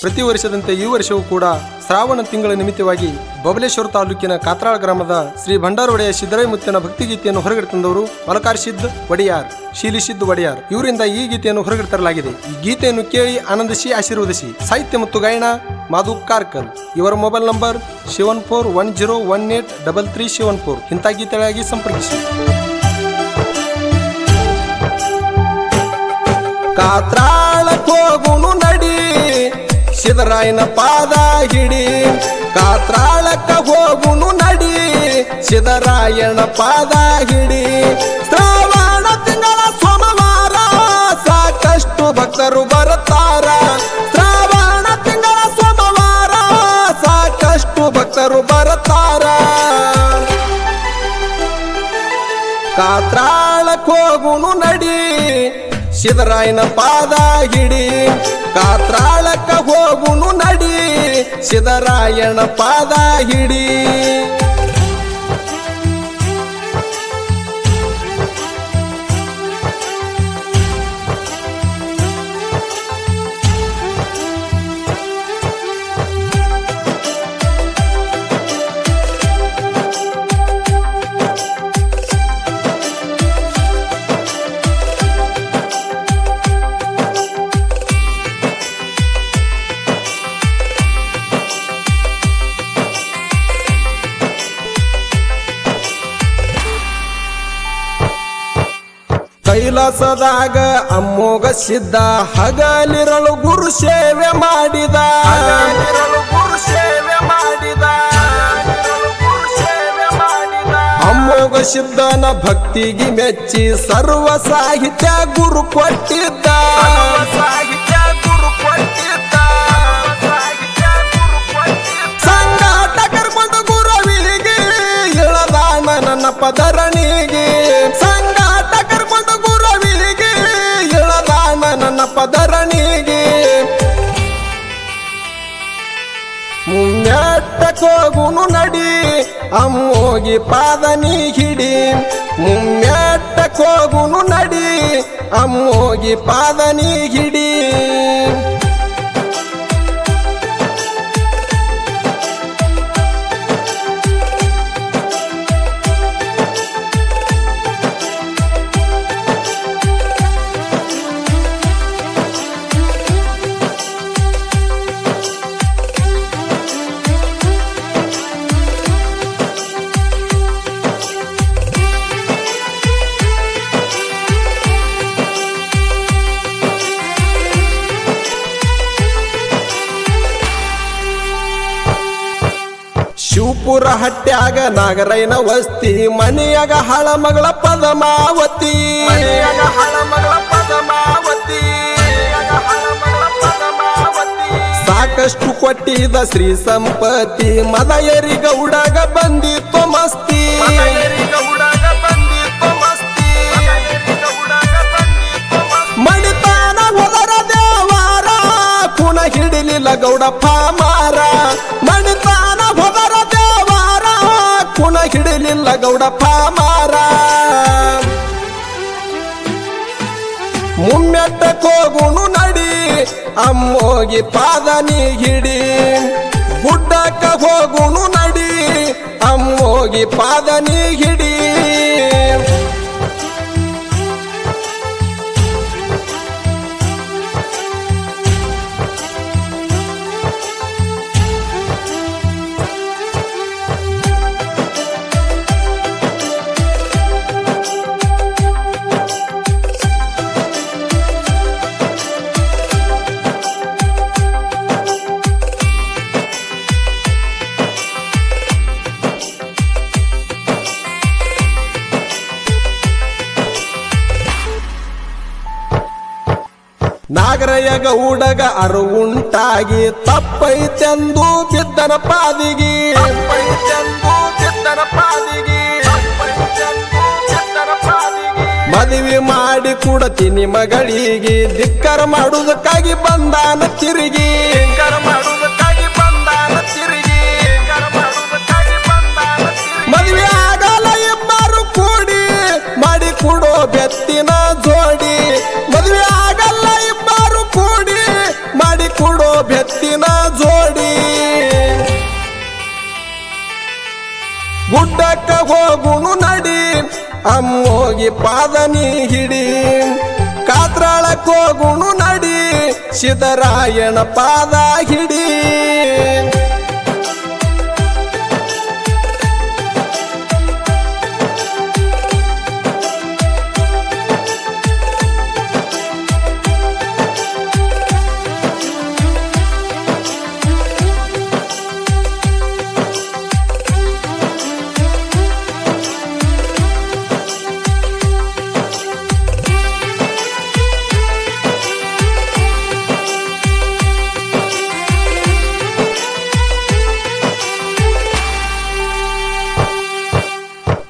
ಪ್ರತಿ ವರ್ಷದಂತೆ ಈ ವರ್ಷವೂ ಕೂಡ ಶ್ರಾವಣ ತಿಂಗಳ ನಿಮಿತ್ತವಾಗಿ ಬಬಲೇಶ್ವರ ತಾಲೂಕಿನ ಕಾತ್ರಾಳ ಗ್ರಾಮದ ಶ್ರೀ ಭಂಡಾರೊಡೆಯ ಸಿದ್ದರಾಯ ಮುತ್ತಿನ ಭಕ್ತಿಗೀತೆಯನ್ನು ಹೊರಗಡೆ ತಂದವರು ಮಲಕಾರ್ ಸಿದ್ದ್ ಒಡೆಯಾರ್, ಶೀಲಿ ಸಿದ್ದ್ ಒಡೆಯಾರ್ ಇವರಿಂದ ಈ ಗೀತೆಯನ್ನು ಹೊರಗಡೆ ತರಲಾಗಿದೆ. ಈ ಗೀತೆಯನ್ನು ಕೇಳಿ ಆನಂದಿಸಿ ಆಶೀರ್ವದಿಸಿ. ಸಾಹಿತ್ಯ ಮತ್ತು ಗಾಯನ ಮಾಧು ಕಾರ್ಕಲ್. ಇವರ ಮೊಬೈಲ್ ನಂಬರ್ 7410183374. ಇಂಥ ಗೀತೆಗಳಾಗಿ ಸಂಪರ್ಕಿಸಿ. ಕಾತ್ರಾಳಕ್ಕೆ ಹೋಗುನು ನಡಿ, ಸಿದ್ದರಾಯನ ಪಾದ ಹಿಡಿ. ಕಾತ್ರಾಳಕ್ಕ ಹೋಗುನು ನಡಿ, ಸಿದ್ದರಾಯನ ಪಾದ ಹಿಡಿ. ಶ್ರಾವಣ ತಿಂಗಳ ಸೋಮವಾರ ಸಾಕಷ್ಟು ಭಕ್ತರು ಬರುತ್ತಾರ. ಶ್ರಾವಣ ತಿಂಗಳ ಸೋಮವಾರ ಸಾಕಷ್ಟು ಭಕ್ತರು ಬರುತ್ತಾರ. ಕಾತ್ರಾಳಕ್ಕೆ ಹೋಗುನು ನಡಿ, ಸಿದ್ದರಾಯನ ಪಾದ ಹಿಡಿ. ಕಾತ್ರಾಳಕ್ಕ ಹೋಗುನು ನಡಿ, ಸಿದ್ದರಾಯನ ಪಾದ ಹಿಡಿ. ಕೈಲಾಸದಾಗ ಅಮ್ಮೋಗ ಸಿದ್ದ ಹಗಲಿರಳು ಗುರು ಸೇವೆ ಮಾಡಿದ. ಅಮ್ಮೋಗ ಸಿದ್ಧನ ಭಕ್ತಿಗೆ ಮೆಚ್ಚಿ ಸರ್ವ ಸಾಹಿತ್ಯ ಗುರು ಕೊಟ್ಟಿದ್ದ. ಸಂಗಾಟ ಕರ್ಕೊಂಡು ಗುರುವಿಗೆ ಇಳದಾನ ನನ್ನ ಪದರಣಿಗೆ. ಸಂಗಾಟ ಕರ್ಕೊಂಡು ಗುರುವಿಗೆ ಇಳದಾನ ನನ್ನ ಪದರಣಿಗೆ. ಮುಮ್ಮೆಟ್ಟಕೋಗುನು ನಡಿ, ಅಮ್ಮೋಗಿ ಪಾದ ನೀ ಹಿಡಿ. ಮುಮ್ಮೆಟ್ಟಕೋಗುನು ನಡಿ, ಅಮ್ಮೋಗಿ ಪಾದ ನೀ ಹಿಡಿ. ಶಿವಪುರ ಹಟ್ಟ್ಯಾಗ ನಾಗರೈನ ವಸ್ತಿ, ಮನೆಯಾಗ ಹಳ ಮಗಳ ಪದಮಾವತಿ. ಸಾಕಷ್ಟು ಕೊಟ್ಟಿದ ಶ್ರೀ ಸಂಪತ್ತಿ, ಮದಯರಿ ಗೌಡಗ ಬಂದಿತ್ತು ಮಸ್ತಿ. ಮಣಿತಾನ ಹೋದರ ದೇವಾರ, ಕುಣ ಹಿಡಿಲಿಲ್ಲ ಗೌಡ ಪಾಮಾರ. ಮಣಿತಾನ ಹೋದರ ದೇವಾರ, ಕುಣ ಹಿಡಿಲಿಲ್ಲ ಗೌಡ ಪಾಮಾರ. ಮುಮ್ಮೆಟ್ಟಕೋಗುನು ನಡಿ, ಅಮ್ಮೋಗಿ ಪಾದ ನೀ ಹಿಡಿ. ಗುಡ್ಡಕ್ಕ ಹೋಗುನು ನಡಿ, ಅಮ್ಮೋಗಿ ಪಾದ ನೀ ಹಿಡಿ. ನಾಗರಯ್ಯ ಗೌಡಗ ಅರುವುಂಟಾಗಿ ತಪ್ಪೈತೆಂದು ಬಿದ್ದನ ಪಾದಿಗಿ. ಮದುವೆ ಮಾಡಿ ಕೊಡತೀನಿ ಮಗಳಿಗೆ, ಧಿಕ್ಕರ ಮಾಡುವುದಕ್ಕಾಗಿ ಬಂದಾನ ತಿರುಗಿ. ಮದುವೆ ಆಗಲ್ಲ ಇಬ್ಬರು ಕೂಡಿ, ಮಾಡಿ ಕೊಡೋ ಬೆತ್ತಿನ ಜೋಡಿ. ಮದುವೆ ಆಗಲ್ಲ ಇಬ್ಬರು ಕೂಡಿ, ಮಾಡಿ ಕೊಡೋ ಬೆತ್ತಿನ ಗುಡ್ಡಕ್ಕ ಹೋಗುನು ನಡಿ ಅಮ್ಮೋಗಿ ಪಾದ ನೀ ಹಿಡಿ ಕಾತ್ರಾಳಕ್ ಹೋಗುನು ನಡಿ ಸಿದ್ದರಾಯಣ ಪಾದ ಹಿಡಿ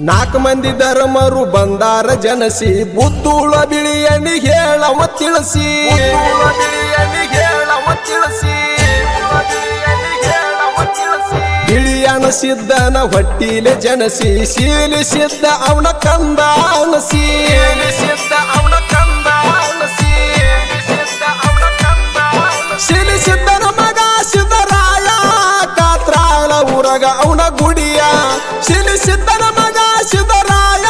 ನಾಲ್ಕು ಮಂದಿ ಧರ್ಮರು ಬಂದಾರ ಜನಸಿ ಬುದ್ಧುಳ ಬಿಳಿಯಣಿ ಹೇಳವ ತಿಳಿಸಿ ಬಿಳಿಯಣ ಸಿದ್ಧನ ಹೊಟ್ಟಿಲೆ ಜನಸಿ ಶೀಲಿಸಿದ್ದ ಅವನ ಕಂದ ಅನಸಿ ಶೀಲಿಸಿದ್ದನ ಮಗ ಸಿದ್ದರಾಯ ಕಾತ್ರಾಳ ಊರಗ ಅವನ ಗುಡಿಯ ಶೀಲಿಸಿದ್ದನ ಮಗ ಸಿದ್ದರಾಯ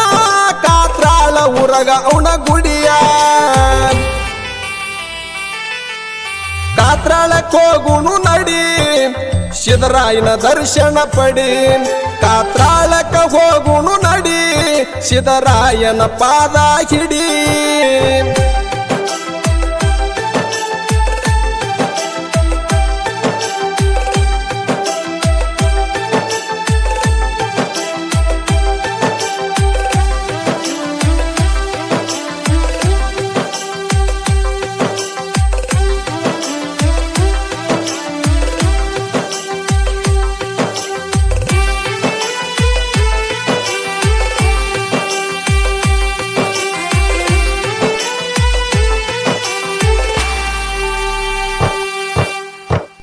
ಕಾತ್ರಾಳ ಊರಗ ಅವನ ಗುಡಿಯ ಕಾತ್ರಾಳಕ್ ಹೋಗುನು ನಡಿ ಸಿದ್ದರಾಯನ ದರ್ಶನ ಪಡಿ ಕಾತ್ರಾಳಕ್ಕ ಹೋಗುನು ನಡಿ ಸಿದ್ದರಾಯನ ಪಾದ ಹಿಡಿ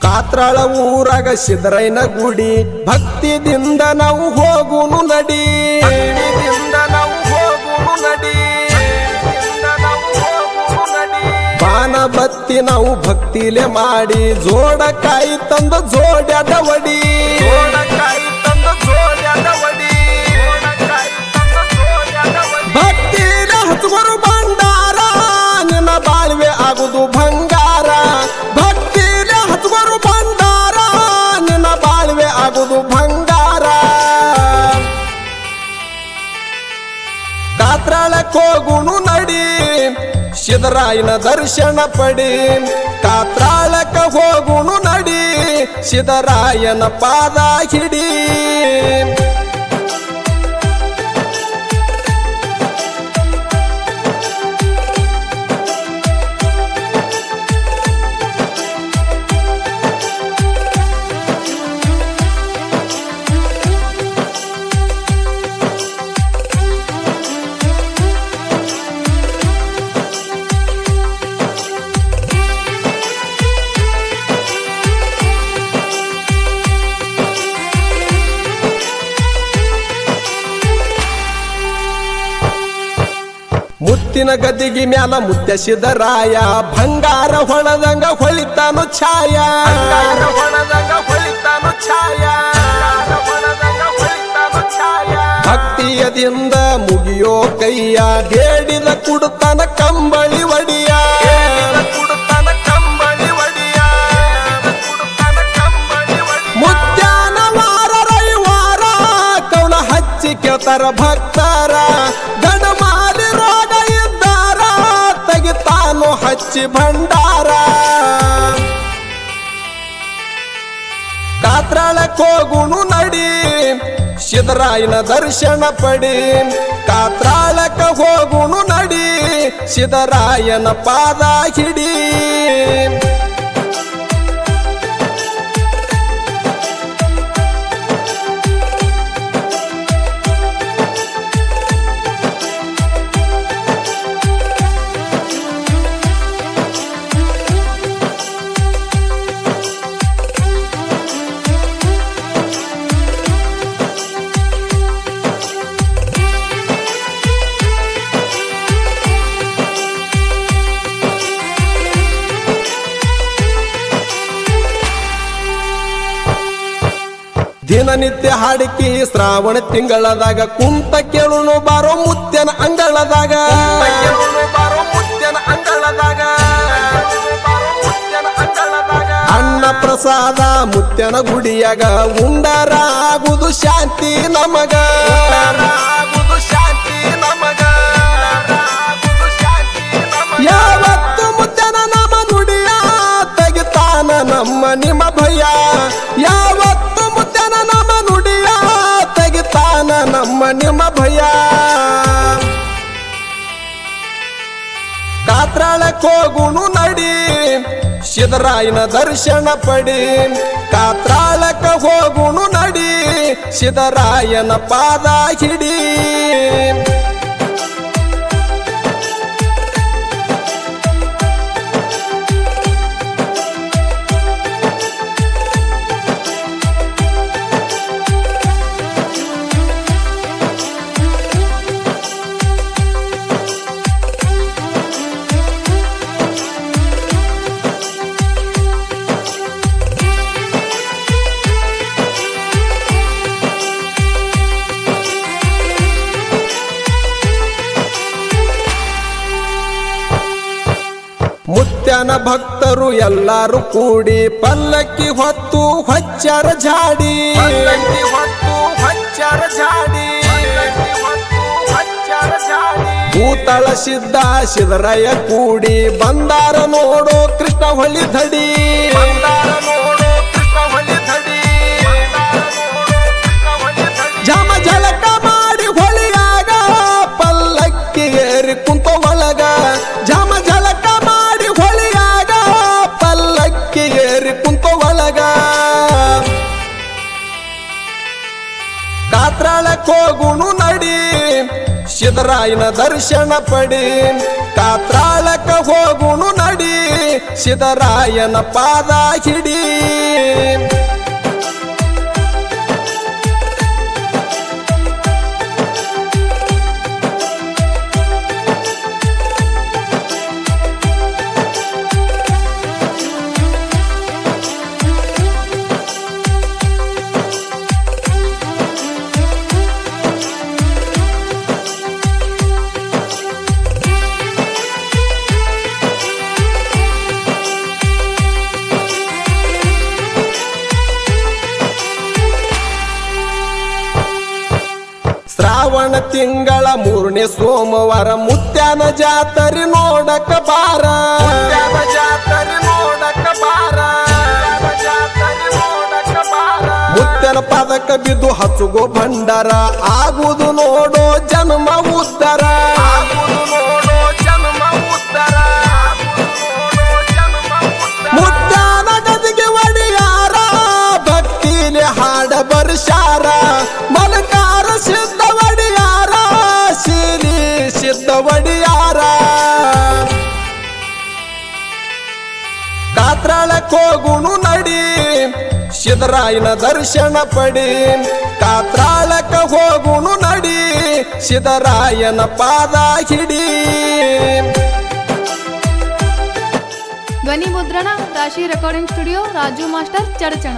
ಕಾತ್ರಾಳ ಊರಾಗ ಸಿದ್ದರಾಯನ ಗುಡಿ ಭಕ್ತಿದಿಂದ ನಾವು ಹೋಗುನು ನಡಿ ಬಾನ ಬತ್ತಿ ನಾವು ಭಕ್ತಿಲೆ ಮಾಡಿ ಜೋಡಕಾಯಿ ತಂದ ಜೋಡ್ಯಾದ ವಡಿ ಭಕ್ತಿಲೆ ಹಚ್ಕೊರು ಭಂಡಾರ ನಿನ್ನ ಬಾಳ್ವೆ ಆಗುದು ಬಂಗಾರ ಭಕ್ತಿಲೆ ಹಚ್ಕೊರು ಭಂಡಾರ ನಿನ್ನ ಬಾಳ್ವೆ ಆಗುದು ಬಂಗಾರ ಕಾತ್ರಾಳಕ್ ಹೋಗುನು ನಡಿ ಸಿದ್ದರಾಯನ ದರ್ಶನ ಪಡಿ ಕಾತ್ರಾಳಕ್ಕ ಹೋಗುನು ನಡಿ ಸಿದ್ದರಾಯನ ಪಾದ ಹಿಡಿ ಮುತ್ತಿನ ಗದ್ದಿಗೆ ಮ್ಯಾಲ ಮುತ್ಯ ಸಿದ್ದರಾಯ ಬಂಗಾರ ಹೊಳದಂಗ ಹೊಳಿತಾನು ಛಾಯ ಭಕ್ತಿಯದಿಂದ ಮುಗಿಯೋ ಕೈಯ ಬೇಡಿದ ಕುಡುತನ ಕಂಬಳಿ ಒಡಿಯ ಮುತ್ಯಾನ ವಾರ ರವಿವಾರ ಕೌಲ ಹಚ್ಚಿ ಕೇಳ್ತಾರ ಭಕ್ತರ ಗಣಮಾಲಿ ರೋಗ ಇದ್ದಾರ ತೆಗಿತಾನು ಹಚ್ಚಿ ಭಂಡಾರ ಕಾತ್ರಾಳಕ್ ಹೋಗುನು ನಡಿ ಸಿದ್ದರಾಯನ ದರ್ಶನ ಪಡಿ ಕಾತ್ರಾಳಕ್ಕ ಹೋಗುನು ನಡಿ ಸಿದ್ದರಾಯನ ಪಾದ ಹಿಡಿ ದಿನನಿತ್ಯ ಹಾಡಿಕಿ ಶ್ರಾವಣ ತಿಂಗಳದಾಗ ಕುಂತ ಕೇಳುನು ಬಾರೋ ಮುತ್ಯನ ಅಂಗಳದಾಗ ಅನ್ನ ಪ್ರಸಾದ ಮುತ್ಯನ ಗುಡಿಯಾಗ ಉಂಡರಾಗುದು ಶಾಂತಿ ನಮಗ ಯಾವತ್ತು ಮುತ್ಯನ ನಮ್ಮ ನುಡಿಯ ತೆಗಿತಾನ ನಮ್ಮ ನಿಮ್ಮ ಭಯ ಯಾವತ್ತು ಮುತ್ಯನ ನಮ್ಮ ನುಡಿಯ ತೆಗಿತಾನ ನಮ್ಮ ನಿಮ್ಮ ಭಯ ಕಾತ್ರಾಳಕ್ಕೆ ಹೋಗುನು ನಡಿ ಸಿದ್ದರಾಯನ ದರ್ಶನ ಪಡಿ ಕಾತ್ರಾಳಕ್ಕೆ ಹೋಗುನು ನಡಿ ಸಿದ್ದರಾಯನ ಪಾದ ಹಿಡಿ ಮುತ್ಯನ ಭಕ್ತರು ಎಲ್ಲರೂ ಕೂಡಿ ಪಲ್ಲಕ್ಕಿ ಹೊತ್ತು ಹೊಚ್ಚರ ಜಾಡಿ ಭೂತಳ ಸಿದ್ಧ ಸಿದ್ದರಾಯ ಕೂಡಿ ಬಂದಾರ ನೋಡೋ ಕೃಷ್ಣ ಹೊಳಿ ಧಡಿ ಜಮ ಜಲಕ ಮಾಡಿ ಹೊಳಿಯಾಗ ಪಲ್ಲಕ್ಕಿ ಏರಿ ಕುಂತ ಒಳಗ ಜಮ ಜಲಕ ಮಾಡಿ ಹೊಳಿಯಾಗ ಪಲ್ಲಕ್ಕಿ ಏರಿ ಕುಂತ ಒಳಗ ಕಾತ್ರಾಳಕ್ಕೆ ಹೋಗುನು ನಡಿ ಸಿದ್ದರಾಯನ ದರ್ಶನ ಪಡಿ ಕಾತ್ರಾಳಕ್ಕೆ ಹೋಗುನು ನಡಿ ಸಿದ್ದರಾಯನ ಪಾದ ಹಿಡಿ ಶ್ರಾವಣ ತಿಂಗಳ 3ನೇ ಸೋಮವಾರ ಮುತ್ಯನ ಜಾತ್ರೆ ನೋಡಕ ಬಾರ ಮುತ್ಯನ ಪದಕ ಬಿದ್ದು ಹಚ್ಚುಗೋ ಭಂಡಾರ ಆಗುದು ನೋಡೋ ಜನ್ಮ ಉದ್ಧಾರ ಮುತ್ಯನ ಗದಿಗೆ ಒಡಿಯಾರ ಭಕ್ತಿಲಿ ಹಾಡ ಬರ್ಷಾರ ಮಲಕಾರ ಸಿದ್ಧ ಒಡಿಯಾರ ಶಿಲಿ ಸಿದ್ಧ ಒಡಿಯಾರ ಕಾತ್ರಾಳಕ್ಕೆ ಹೋಗುನು ನಡಿ ಸಿದ್ದರಾಯನ ದರ್ಶನ ಪಡಿ ಕಾತ್ರಾಳಕ್ಕೆ ಹೋಗುನು ನಡಿ ಸಿದ್ದರಾಯನ ಪಾದ ಹಿಡಿ ಧ್ವನಿ ಮುದ್ರಣ ರಾಶಿ recording studio Raju master Chadchan